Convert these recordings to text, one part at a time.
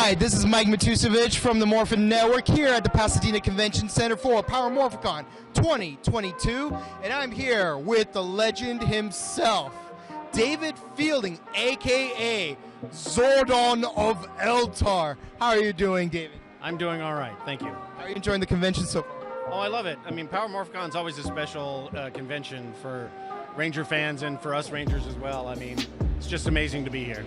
Hi, this is Mike Matusevich from the Morphin Network here at the Pasadena Convention Center for Power Morphicon 2022, and I'm here with the legend himself, David Fielding, aka Zordon of Eltar. How are you doing, David? I'm doing all right, thank you. How are you enjoying the convention so far? Oh, I love it. I mean, Power Morphicon is always a special convention for Ranger fans and for us Rangers as well. I mean, it's just amazing to be here.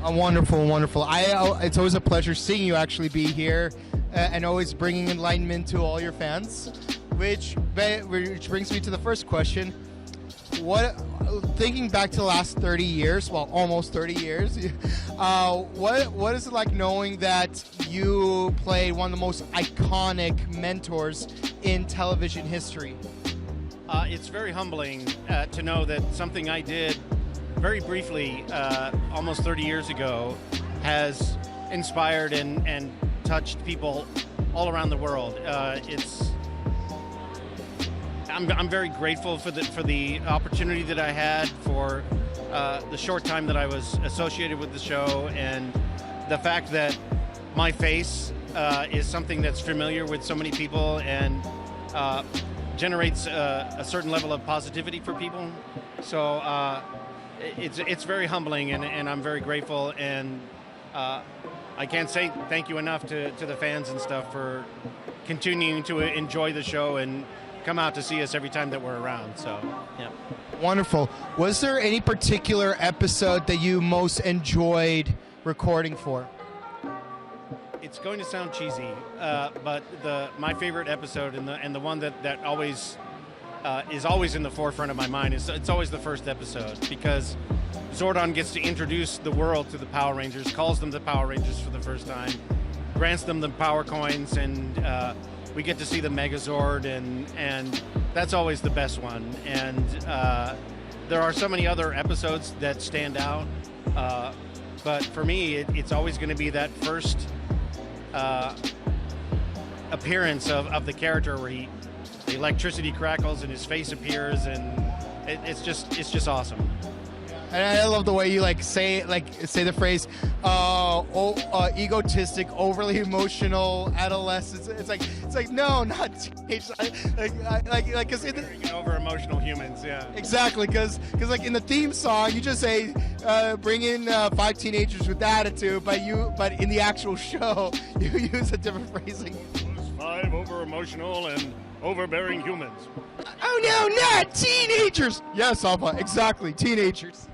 Wonderful, wonderful. It's always a pleasure seeing you actually be here and always bringing enlightenment to all your fans, which brings me to the first question. Thinking back to the last 30 years, well, almost 30 years, what is it like knowing that you played one of the most iconic mentors in television history? It's very humbling to know that something I did very briefly almost 30 years ago has inspired and touched people all around the world. I'm very grateful for the opportunity that I had, for the short time that I was associated with the show, and the fact that my face is something that's familiar with so many people and generates a certain level of positivity for people. So it's very humbling, and I'm very grateful, and I can't say thank you enough to the fans and stuff for continuing to enjoy the show and come out to see us every time that we're around. So, yeah. Wonderful. Was there any particular episode that you most enjoyed recording for? It's going to sound cheesy, but my favorite episode and the one that always is always in the forefront of my mind it's always the first episode, because Zordon gets to introduce the world to the Power Rangers, calls them the Power Rangers for the first time, grants them the power coins, and we get to see the Megazord, and that's always the best one. And there are so many other episodes that stand out, but for me, it's always going to be that first appearance of the character where the electricity crackles and his face appears, and it's just awesome. And I love the way you say the phrase, egotistic, overly emotional adolescents. It's like no, not teenage. Because over emotional humans, yeah. Exactly, because like in the theme song, you just say, bring in 5 teenagers with attitude, but in the actual show, you use a different phrasing. 5 over emotional and overbearing humans. Oh no, not teenagers. Yes, Alpha, exactly, teenagers.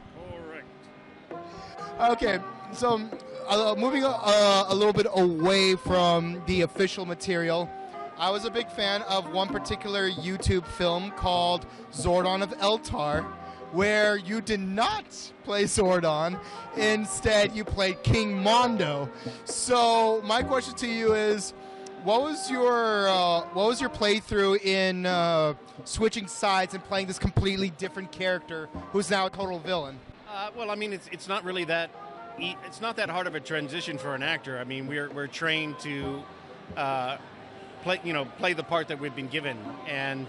Okay, so moving a little bit away from the official material, I was a big fan of one particular YouTube film called Zordon of Eltar, where you did not play Zordon. Instead, you played King Mondo. So my question to you is, what was your playthrough in switching sides and playing this completely different character who's now a total villain? Well, I mean, it's not really it's not that hard of a transition for an actor. I mean, we're trained to play the part that we've been given, and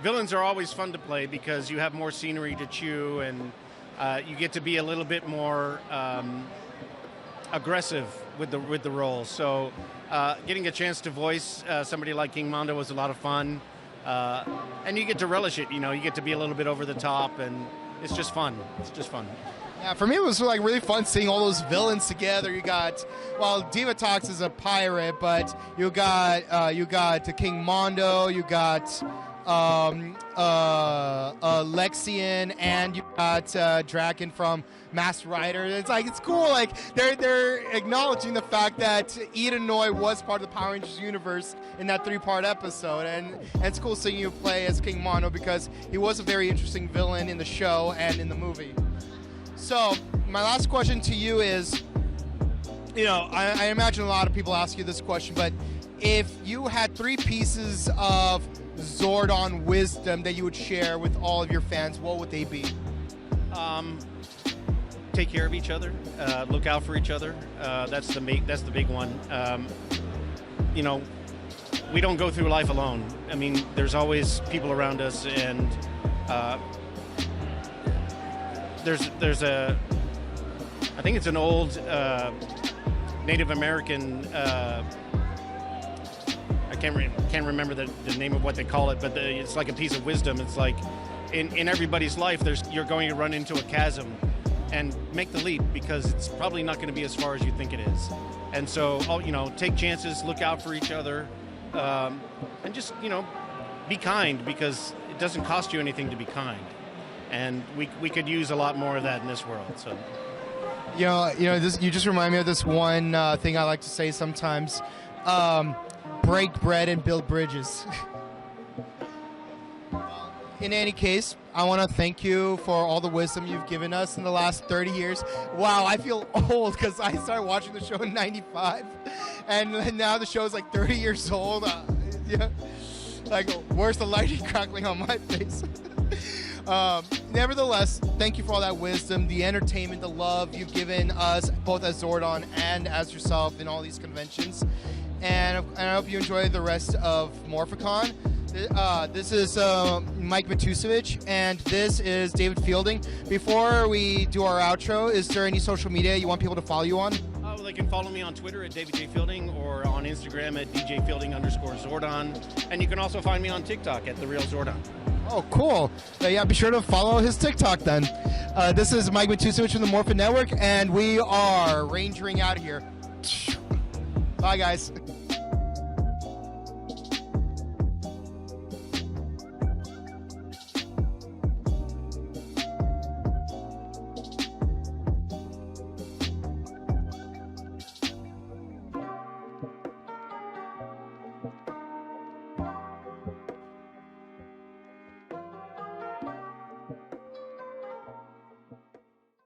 villains are always fun to play because you have more scenery to chew, and you get to be a little bit more aggressive with the role. So, getting a chance to voice somebody like King Mondo was a lot of fun, and you get to relish it. You get to be a little bit over the top, and it's just fun. It's just fun. Yeah, for me it was really fun seeing all those villains together. You got, Diva Talks is a pirate, but you got King Mondo, you got Lexian, and you got Draken from Master Rider. It's cool. They're acknowledging the fact that Edenoi was part of the Power Rangers universe in that 3-part episode, and it's cool seeing you play as King Mondo because he was a very interesting villain in the show and in the movie. So my last question to you is, I imagine a lot of people ask you this question, but if you had 3 pieces of Zordon wisdom that you would share with all of your fans, what would they be? Take care of each other, look out for each other. That's the big one. We don't go through life alone. I mean, there's always people around us, and I think it's an old Native American. I can't remember the name of what they call it, but it's like a piece of wisdom. It's like in everybody's life, you're going to run into a chasm, and make the leap, because it's probably not going to be as far as you think it is. And so, take chances, look out for each other, and just be kind, because it doesn't cost you anything to be kind. And we could use a lot more of that in this world. So, you just remind me of this one thing I like to say sometimes: break bread and build bridges. In any case, I want to thank you for all the wisdom you've given us in the last 30 years. Wow, I feel old because I started watching the show in '95, and now the show is like 30 years old. Like, where's the lightning crackling on my face? Nevertheless, thank you for all that wisdom, the entertainment, the love you've given us, both as Zordon and as yourself in all these conventions. And I hope you enjoy the rest of Morphicon. This is Mike Matusevich, and this is David Fielding. Before we do our outro, is there any social media you want people to follow you on? Well, they can follow me on Twitter at David J. Fielding, or on Instagram at DJFielding_Zordon. And you can also find me on TikTok at The Real Zordon. Oh, cool. Yeah, be sure to follow his TikTok then. This is Mike Matusevich from the Morphin Network, and we are rangering out of here. Bye, guys.